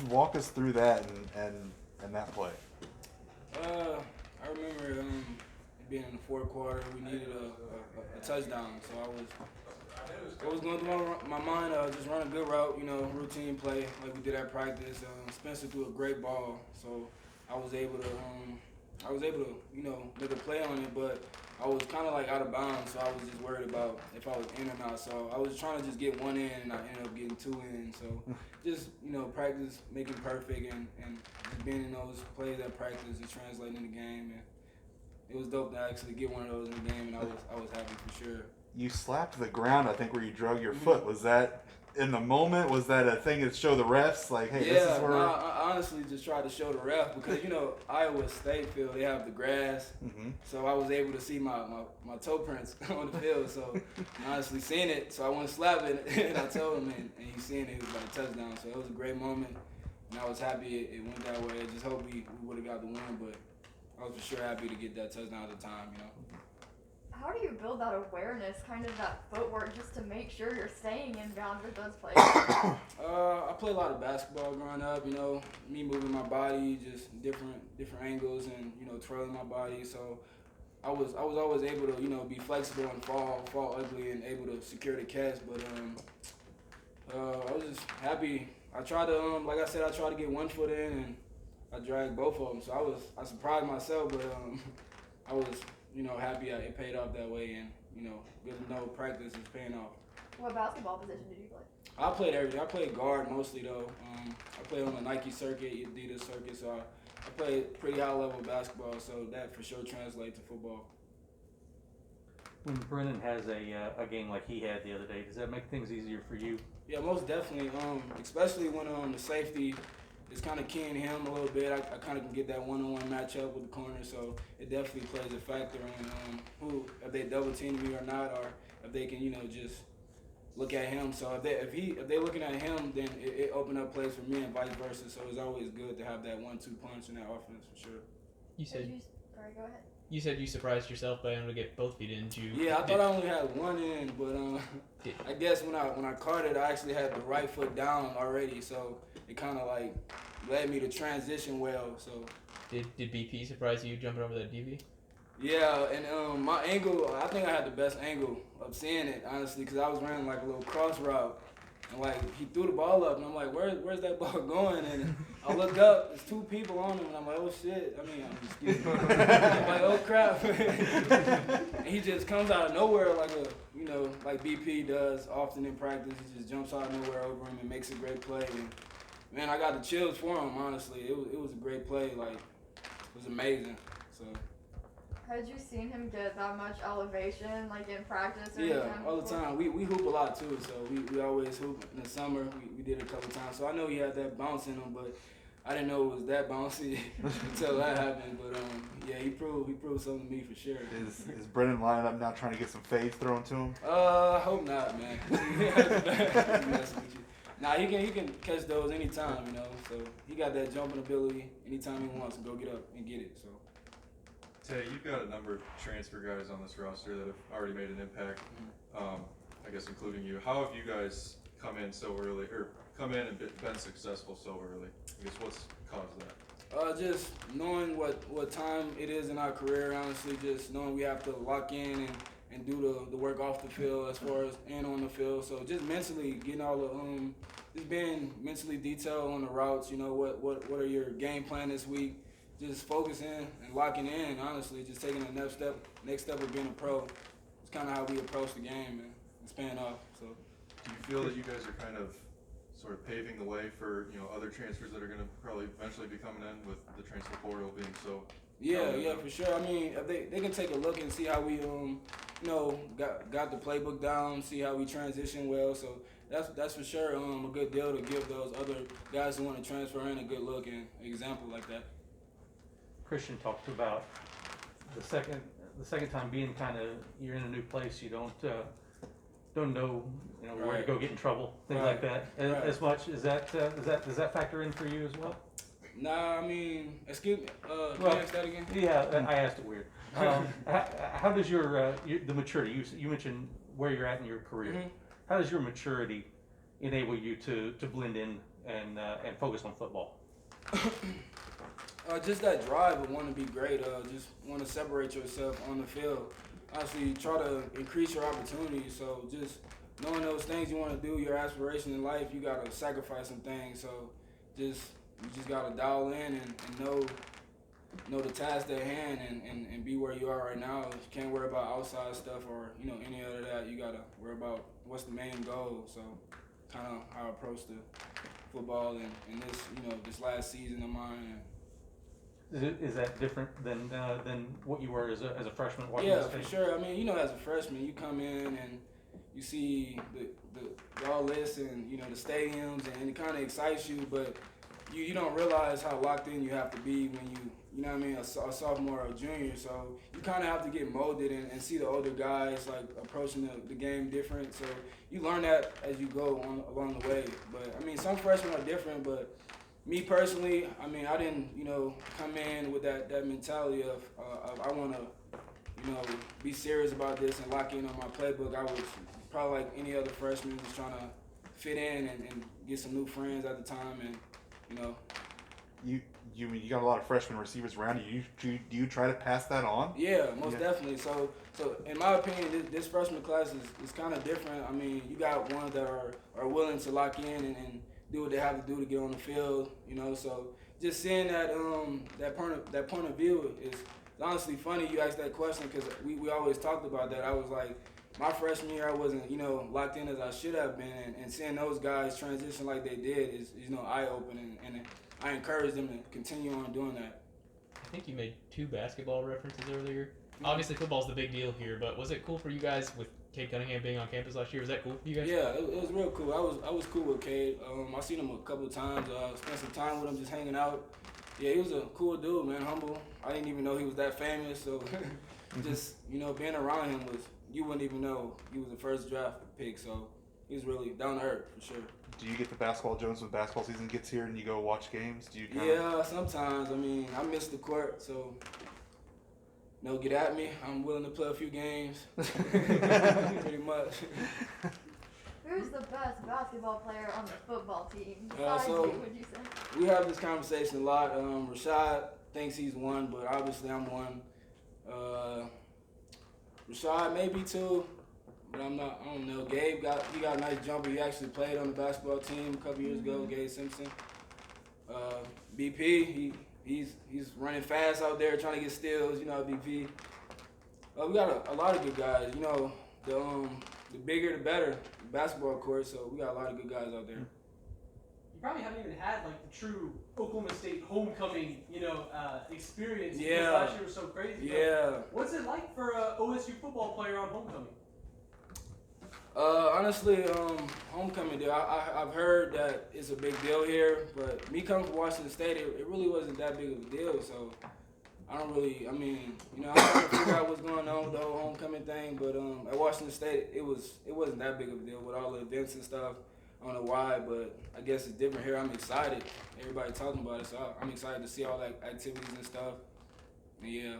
Walk us through that and that play. I remember being in the fourth quarter. We needed a touchdown, so I was going through my mind. Just run a good route, routine play like we did at practice. Spencer threw a great ball, so I was able to make a play on it, but I was kind of like out of bounds, so I was just worried about if I was in or not. So I was trying to just get one in, and I ended up getting two in. So just practice making perfect, and just being in those plays at practice and translating in the game. And it was dope to actually get one of those in the game, and I was happy for sure. You slapped the ground, I think, where you drug your Mm-hmm. foot. Was that in the moment? Was that a thing to show the refs? Like, hey, this is where... No, I honestly just tried to show the ref because, Iowa State field, they have the grass. Mm-hmm. So I was able to see my toe prints on the field. So honestly seeing it, so I went to slap it, and I told him, and he seen it, it was like a touchdown. So it was a great moment, and I was happy it went that way. I just hope we would have got the win, but I was for sure happy to get that touchdown at the time, How do you build that awareness, kind of that footwork, just to make sure you're staying in bounds with those plays? I played a lot of basketball growing up, me moving my body, just different angles and, twirling my body. So I was always able to, be flexible and fall ugly and able to secure the catch. But I was just happy. I tried to, like I said, I tried to get one foot in and I dragged both of them. So I surprised myself, but I was, happy it paid off that way, and good to know practice is paying off. What basketball position did you play? I played everything. I played guard mostly though. I played on the Nike circuit, Adidas circuit, so I played pretty high level basketball. So that for sure translates to football. When Brennan has a game like he had the other day, does that make things easier for you? Yeah, most definitely. Especially when the safety is kind of keying him a little bit. I kind of can get that one-on-one matchup with the corner, so it definitely plays a factor in if they double team me or not, or if they can just look at him. So if they're looking at him, then it open up plays for me and vice versa. So it's always good to have that 1-2 punch in that offense for sure. Sorry, go ahead. You said you surprised yourself by able to get both feet in. Yeah, I thought I only had one in, but I guess when I caught it, I actually had the right foot down already, so it kind of like led me to transition well. So Did BP surprise you jumping over that DB? yeah, and my angle, I think I had the best angle of seeing it, honestly, because I was running like a little cross route. And like he threw the ball up, and I'm like, where's that ball going? And I look up, there's two people on him, and I'm like, oh shit. I mean, I'm just kidding. I'm like, oh crap. And he just comes out of nowhere like like BP does often in practice. He just jumps out of nowhere over him and makes a great play. And man, I got the chills for him. Honestly, it was a great play. Like it was amazing. So. Had you seen him get that much elevation, like in practice or Yeah, anything all the before? time. We hoop a lot too, so we always hoop in the summer. We did it a couple times, so I know he had that bounce in him, but I didn't know it was that bouncy until that happened. But yeah, he proved something to me for sure. Is Brennan lining up now trying to get some fades thrown to him? I hope not, man. Messing with you. Nah, he can catch those anytime, So he got that jumping ability anytime he wants to go get up and get it. So. Tay, you've got a number of transfer guys on this roster that have already made an impact, I guess including you. How have you guys come in so early, or come in and been successful so early? I guess what's caused that? Just knowing what time it is in our career, honestly, just knowing we have to lock in and do the work off the field as far as and on the field. So just mentally getting all the, just being mentally detailed on the routes, what are your game plan this week? Just focusing and locking in, honestly, just taking the next step of being a pro. It's kind of how we approach the game, and it's paying off. So, do you feel that you guys are kind of sort of paving the way for other transfers that are going to probably eventually be coming in with the transfer portal being so? Yeah, for sure. I mean, if they can take a look and see how we got the playbook down, see how we transition well. So that's for sure a good deal to give those other guys who want to transfer in a good look and an example like that. Christian talked about the second time being kind of, you're in a new place, you don't know where to go get in trouble, things like that. As much does that factor in for you as well? Nah, I mean, excuse me. Can you ask that again? Yeah, I asked it weird. How does the maturity? You mentioned where you're at in your career. Mm-hmm. How does your maturity enable you to blend in and focus on football? Just that drive of wanting to be great. Just want to separate yourself on the field. Honestly, try to increase your opportunities. So just knowing those things you want to do, your aspiration in life, you gotta sacrifice some things. So you just gotta dial in and know the task at hand and be where you are right now. You can't worry about outside stuff or any other that. You gotta worry about what's the main goal. So kind of how I approach the football and this this last season of mine. Is that different than what you were as a freshman? Yeah, for sure. I mean, as a freshman, you come in and you see all this and the stadiums, and it kind of excites you, but you don't realize how locked in you have to be when a sophomore or a junior. So you kind of have to get molded and see the older guys like approaching the game different. So you learn that as you go along the way. But I mean, some freshmen are different, but me personally, I mean, I didn't, come in with that mentality of I want to, be serious about this and lock in on my playbook. I was probably like any other freshman, just trying to fit in and get some new friends at the time, and You got a lot of freshman receivers around you. Do you try to pass that on? Yeah, most definitely. So in my opinion, this freshman class is kind of different. I mean, you got ones that are willing to lock in and do what they have to do to get on the field. So just seeing that point of view is honestly funny. You asked that question because we always talked about that. I was like, my freshman year, I wasn't locked in as I should have been, and seeing those guys transition like they did is eye opening, and I encourage them to continue on doing that. I think you made 2 basketball references earlier. Obviously, football's the big deal here, but was it cool for you guys with Cade Cunningham being on campus last year? Was that cool for you guys? Yeah, it was real cool. I was cool with Cade. I seen him a couple of times. Spent some time with him, just hanging out. Yeah, he was a cool dude, man. Humble. I didn't even know he was that famous. So just being around him you wouldn't even know he was the first draft pick. So he was really down to earth for sure. Do you get the basketball Jones when basketball season gets here and you go watch games? Do you? Yeah, sometimes. I mean, I miss the court, so get at me. I'm willing to play a few games. Pretty much. Who's the best basketball player on the football team besides you, would you say? We have this conversation a lot. Rashad thinks he's one, but obviously I'm one. Rashad maybe 2, but I'm not. I don't know. Gabe got a nice jumper. He actually played on the basketball team a couple years ago. Gabe Simpson. BP. He's running fast out there trying to get steals. BP. We got a lot of good guys. The bigger the better. Basketball court. So we got a lot of good guys out there. You probably haven't even had like the true Oklahoma State homecoming, experience. Yeah. Because last year was so crazy. Yeah. What's it like for a OSU football player on homecoming? Honestly, homecoming deal. I've heard that it's a big deal here, but me coming from Washington State, it really wasn't that big of a deal. So I don't really. I mean, I'm trying to figure out what's going on with the whole homecoming thing. But at Washington State, it wasn't that big of a deal with all the events and stuff. I don't know why, but I guess it's different here. I'm excited. Everybody talking about it, so I'm excited to see all that activities and stuff. And yeah.